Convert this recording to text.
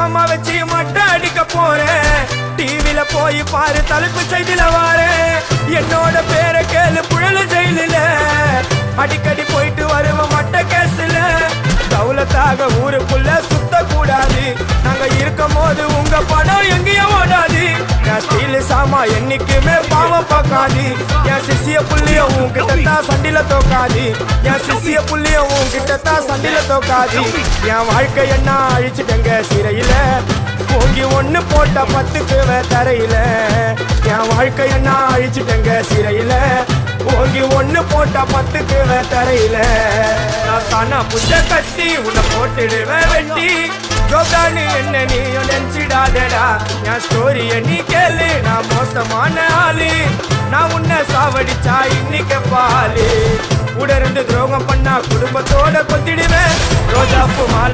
சாமா வச்சு மட்டை அடிக்க போறேன். டிவில போய் பாரு தலைப்பு செய்தில வாரேன். என்னோட பேரை கேளு புழல ஜெயிலில அடிக்கடி போயிட்டு வருவோம் மட்ட கேஸ்ல. தௌலத்தாக ஊருக்குள்ள சுத்த கூடாது. நாங்க இருக்கும் போது உங்க படம் எங்கேயும் ஓடாது. என் ஸ்டீல் சாமா என்னைக்குமே பாவம் பார்க்காது. என் சிசிய புள்ளிய உன்கிட்ட தான் சண்டில தோக்காது. என் சிசிய புள்ளிய உன்கிட்ட தான் சண்டில தோக்காது. என் வாழ்க்கை என்ன அழிச்சுட்டங்க சிறையில ஓங்கி ஒண்ணு போட்ட 10க்கு தரையில. என் வாழ்க்கை என்ன அழிச்சுட்டங்க சிறையில ஓங்கி ஒண்ணு போட்ட 10க்கு தரையில. நான் தானா புத்த கட்டி உன்னை போட்டுடுவேன் வெட்டி. ஜோகானு என்ன நீ நினைச்சிடாதடா. என் ஸ்டோரிய நீ கேளு. நான் மோசமான ஆளு. நான் உன்னை சாவடிச்சா இன்னைக்கு பாலு. உடருந்து துரோகம் பண்ணா குடும்பத்தோட கொத்திடுவேன். ரோஜாப்பு மாலை